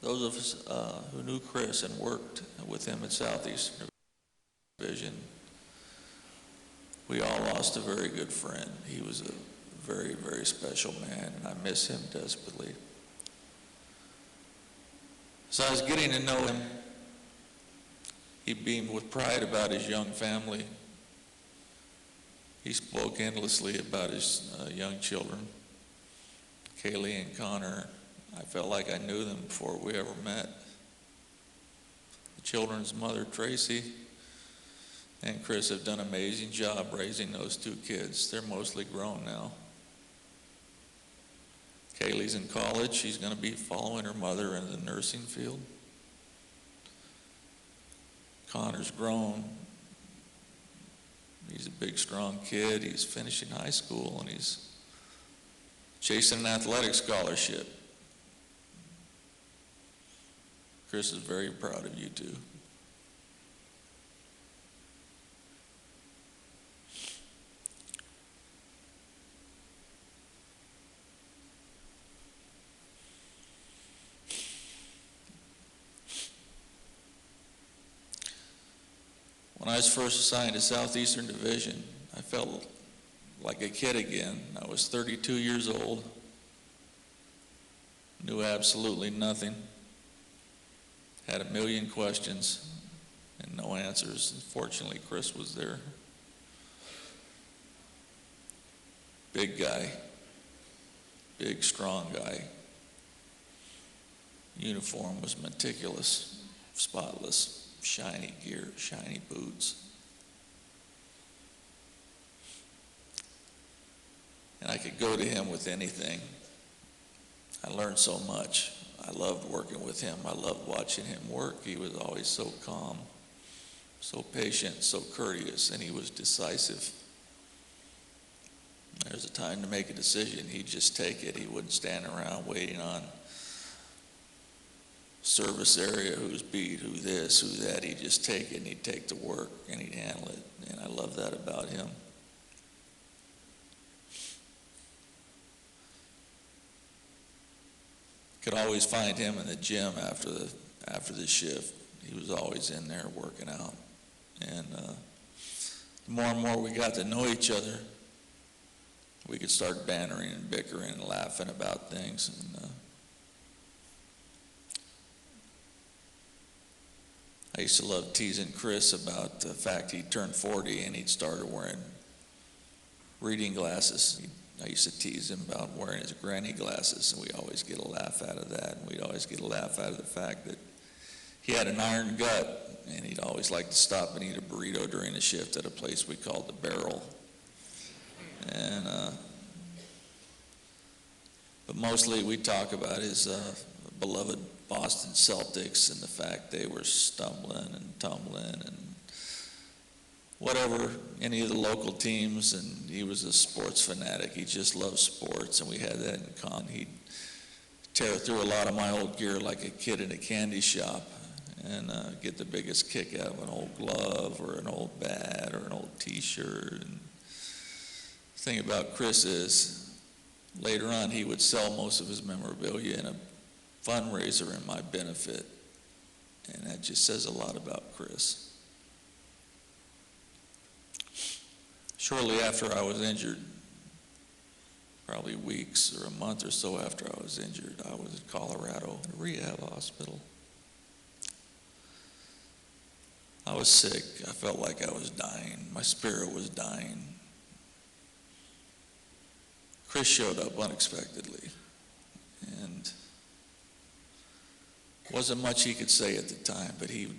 Those of us who knew Chris and worked with him at Southeastern Division, we all lost a very good friend. He was a very, very special man, and I miss him desperately. So I was getting to know him. He beamed with pride about his young family. He spoke endlessly about his young children, Kaylee and Connor. I felt like I knew them before we ever met. The children's mother, Tracy, and Chris have done an amazing job raising those two kids. They're mostly grown now. Kaylee's in college. She's going to be following her mother in the nursing field. Connor's grown. He's a big, strong kid. He's finishing high school, and he's chasing an athletic scholarship. Chris is very proud of you two. When I was first assigned to Southeastern Division, I felt like a kid again. I was 32 years old, knew absolutely nothing, had a million questions and no answers. Fortunately, Chris was there. Big guy, big, strong guy. Uniform was meticulous, spotless. Shiny gear, shiny boots. And I could go to him with anything. I learned so much. I loved working with him. I loved watching him work. He was always so calm, so patient, so courteous, and he was decisive. There's a time to make a decision. He'd just take it. He wouldn't stand around waiting on service area, who's beat, who this, who that. He'd just take it, and he'd take the work, and he'd handle it. And I love that about him. Could always find him in the gym after the shift. He was always in there working out. And the more and more we got to know each other, we could start bantering and bickering and laughing about things. And I used to love teasing Chris about the fact he turned 40 and he'd started wearing reading glasses. I used to tease him about wearing his granny glasses, and we always get a laugh out of that. And we'd always get a laugh out of the fact that he had an iron gut, and he'd always like to stop and eat a burrito during the shift at a place we called the Barrel. And but mostly we'd talk about his beloved Boston Celtics and the fact they were stumbling and tumbling and whatever, any of the local teams, and he was a sports fanatic. He just loved sports, and we had that in common. He'd tear through a lot of my old gear like a kid in a candy shop and get the biggest kick out of an old glove or an old bat or an old t-shirt. And the thing about Chris is, later on he would sell most of his memorabilia in a fundraiser in my benefit, and that just says a lot about Chris. Shortly after I was injured, probably weeks or a month or so after I was injured, I was in Colorado at a rehab hospital. I was sick. I felt like I was dying. My spirit was dying. Chris showed up unexpectedly, and wasn't much he could say at the time, but he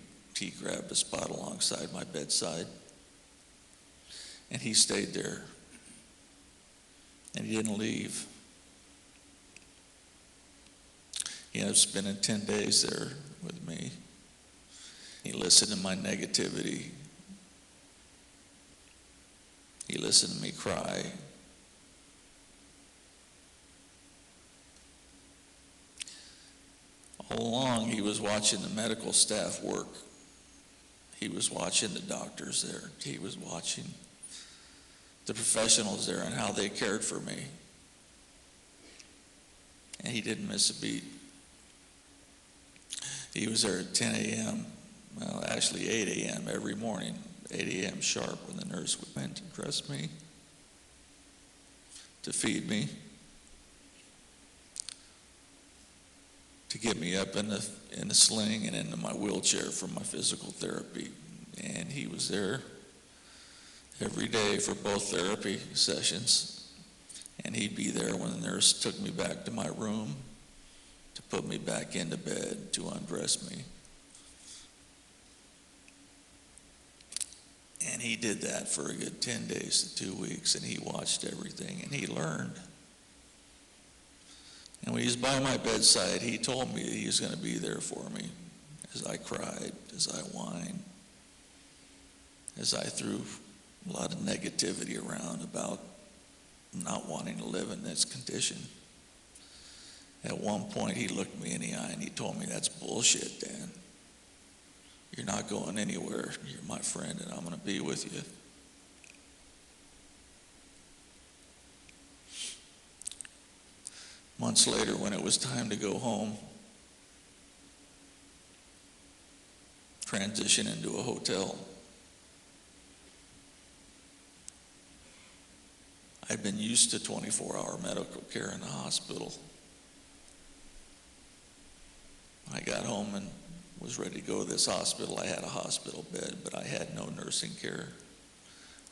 grabbed a spot alongside my bedside, and he stayed there, and he didn't leave. He ended up spending 10 days there with me. He listened to my negativity. He listened to me cry. All along, he was watching the medical staff work. He was watching the doctors there. He was watching the professionals there and how they cared for me. And he didn't miss a beat. He was there at 10 a.m., well, actually 8 a.m. every morning, 8 a.m. sharp, when the nurse would come in to dress me, to feed me, to get me up in a sling and into my wheelchair for my physical therapy. And he was there every day for both therapy sessions. And he'd be there when the nurse took me back to my room to put me back into bed, to undress me. And he did that for a good 10 days to 2 weeks, and he watched everything, and he learned. And when he was by my bedside, he told me that he was going to be there for me as I cried, as I whined, as I threw a lot of negativity around about not wanting to live in this condition. At one point, he looked me in the eye and he told me, "That's bullshit, Dan. You're not going anywhere. You're my friend, and I'm going to be with you." Months later, when it was time to go home, transition into a hotel, I'd been used to 24-hour medical care in the hospital. I got home and was ready to go to this hospital. I had a hospital bed, but I had no nursing care.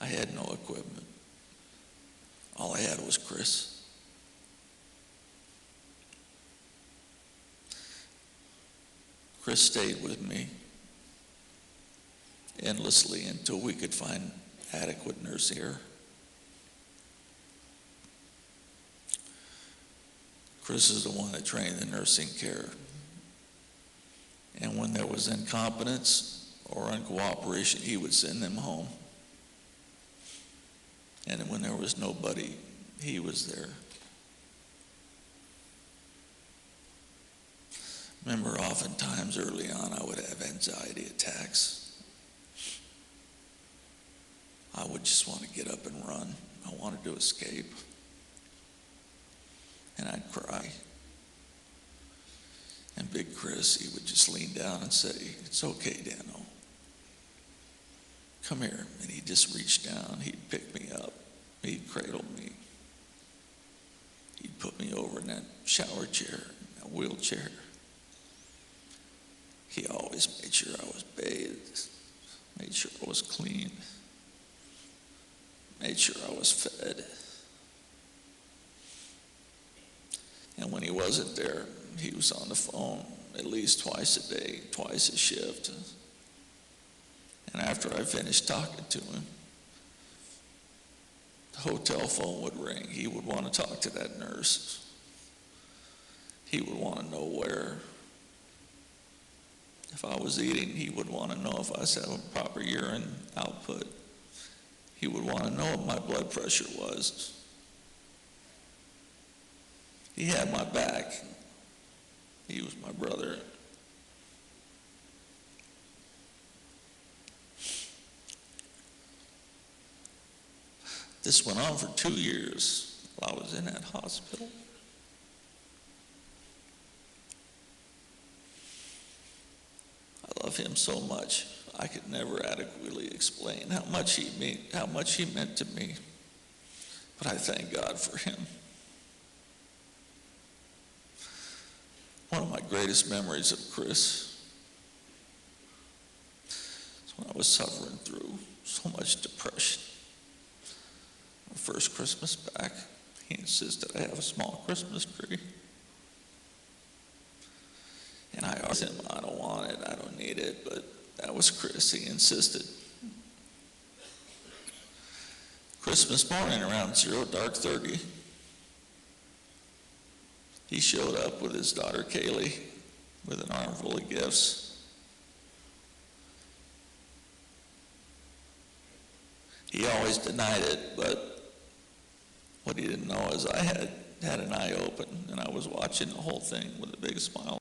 I had no equipment. All I had was Chris. Chris stayed with me endlessly until we could find adequate nursing care. Chris is the one that trained the nursing care. And when there was incompetence or uncooperation, he would send them home. And when there was nobody, he was there. Remember, oftentimes early on, I would have anxiety attacks. I would just want to get up and run. I wanted to escape. And I'd cry. And Big Chris, he would just lean down and say, "It's okay, Dano. Come here." And he'd just reach down. He'd pick me up. He'd cradle me. He'd put me over in that shower chair, that wheelchair. He always made sure I was bathed, made sure I was clean, made sure I was fed. And when he wasn't there, he was on the phone at least twice a day, twice a shift. And after I finished talking to him, the hotel phone would ring. He would want to talk to that nurse. He would want to know where. If I was eating, he would want to know if I was having proper urine output. He would want to know what my blood pressure was. He had my back. He was my brother. This went on for 2 years while I was in that hospital. I love him so much. I could never adequately explain how much he meant to me. But I thank God for him. One of my greatest memories of Chris is when I was suffering through so much depression. My first Christmas back, he insisted I have a small Christmas tree. And I asked him, "I don't want it, I don't need it," but that was Chris, he insisted. Christmas morning around 0:30, he showed up with his daughter Kaylee with an armful of gifts. He always denied it, but what he didn't know is I had an eye open, and I was watching the whole thing with a big smile.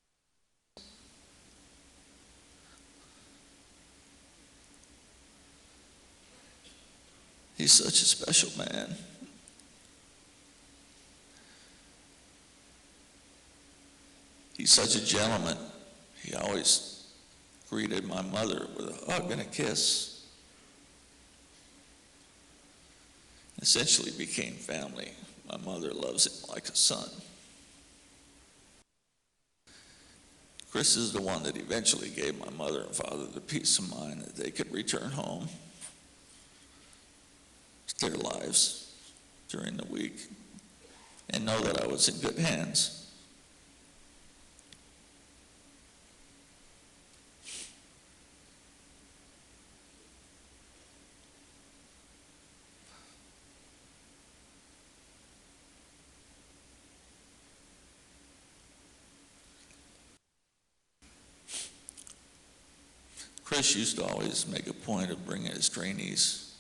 He's such a special man. He's such a gentleman. He always greeted my mother with a hug and a kiss. Essentially became family. My mother loves him like a son. Chris is the one that eventually gave my mother and father the peace of mind that they could return home to their lives during the week and know that I was in good hands. Chris used to always make a point of bringing his trainees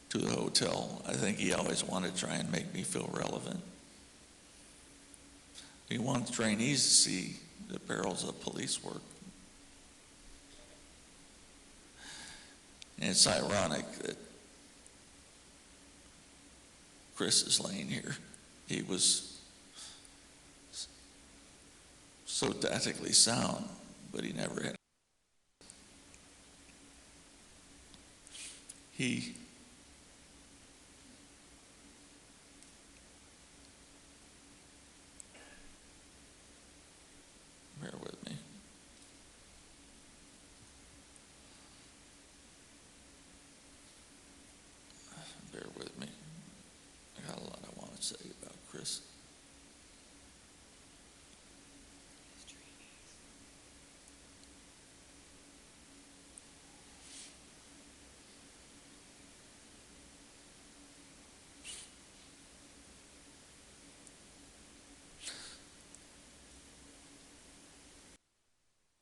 to the hotel. I think he always wanted to try and make me feel relevant. He wanted trainees to see the perils of police work. And it's ironic that Chris is laying here. He was so tactically sound, but he never had. He bear with me. Bear with me. I got a lot I want to say about Chris.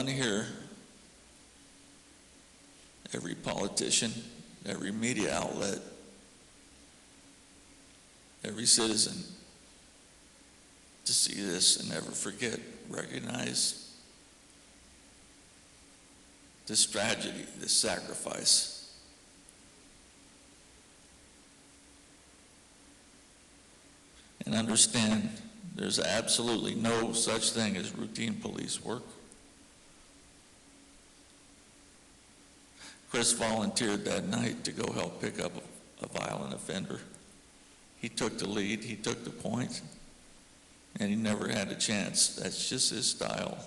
Here, every politician, every media outlet, every citizen to see this and never forget, recognize this tragedy, this sacrifice. And understand there's absolutely no such thing as routine police work. Chris volunteered that night to go help pick up a violent offender. He took the lead, he took the point, and he never had a chance. That's just his style.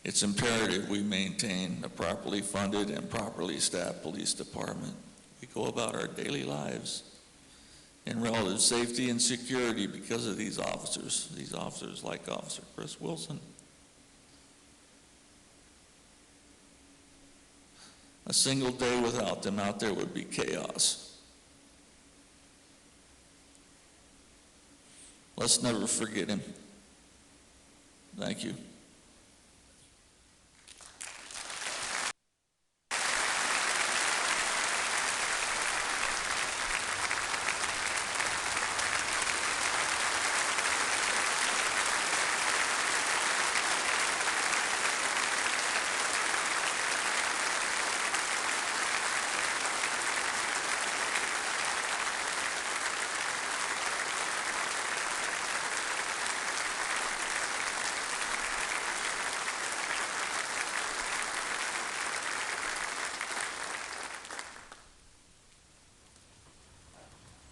It's imperative we maintain a properly funded and properly staffed police department. We go about our daily lives in relative safety and security because of these officers like Officer Chris Wilson. A single day without them out there would be chaos. Let's never forget him. Thank you.